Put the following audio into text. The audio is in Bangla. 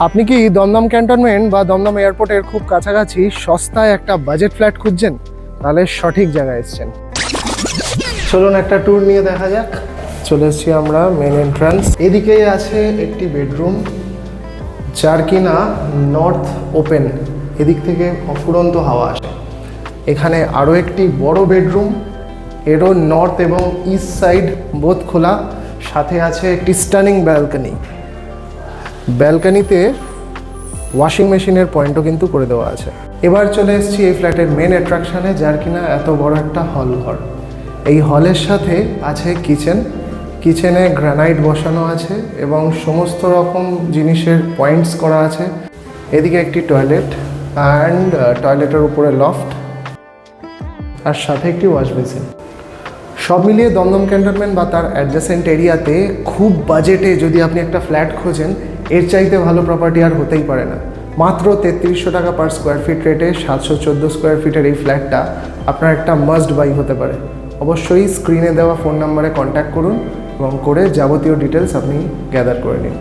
আপনি কি দমদম ক্যান্টনমেন্ট বা দমদম এয়ারপোর্টের খুব কাছাকাছি সস্তায় একটা বাজেট ফ্ল্যাট খুঁজছেন? তাহলে সঠিক জায়গায় এসেছেন। চলুন একটা ট্যুর নিয়ে দেখা যাক। চলে এসেছি আমরা মেন এন্ট্রান্স। এদিকেই আছে একটি বেডরুম, যার কিনা নর্থ ওপেন, এদিক থেকে অফুরন্ত হাওয়া আসে। এখানে আরও একটি বড় বেডরুম, এরও নর্থ এবং ইস্ট সাইড বোথ খোলা। সাথে আছে একটি স্টানিং ব্যালকনি। ব্যালকনিতে ওয়াশিং মেশিনের পয়েন্টও কিন্তু করে দেওয়া আছে। এবার চলে এসেছি এই ফ্ল্যাটের মেন অ্যাট্রাকশানে, যার কিনা এত বড় একটা হল ঘর। এই হলের সাথে আছে কিচেন। কিচেনে গ্রানাইট বসানো আছে এবং সমস্ত রকম জিনিসের পয়েন্টস করা আছে। এদিকে একটি টয়লেট অ্যান্ড টয়লেটের উপরে লফট, আর সাথে একটি ওয়াশ বেসিন। সব মিলিয়ে দমদম ক্যান্টনমেন্ট বা তার অ্যাডজেসেন্ট এরিয়াতে খুব বাজেটে যদি আপনি একটা ফ্ল্যাট খোঁজেন, এর চাইতে ভালো প্রপার্টি আর হতেই পারে না। মাত্র 3300 টাকা পার স্কোয়ার ফিট রেটে 714 স্কোয়ার ফিটের এই ফ্ল্যাটটা আপনার একটা মাস্ট বাই হতে পারে। অবশ্যই স্ক্রিনে দেওয়া ফোন নাম্বারে কন্ট্যাক্ট করুন এবং করে যাবতীয় ডিটেলস আপনি গ্যাদার করে নিন।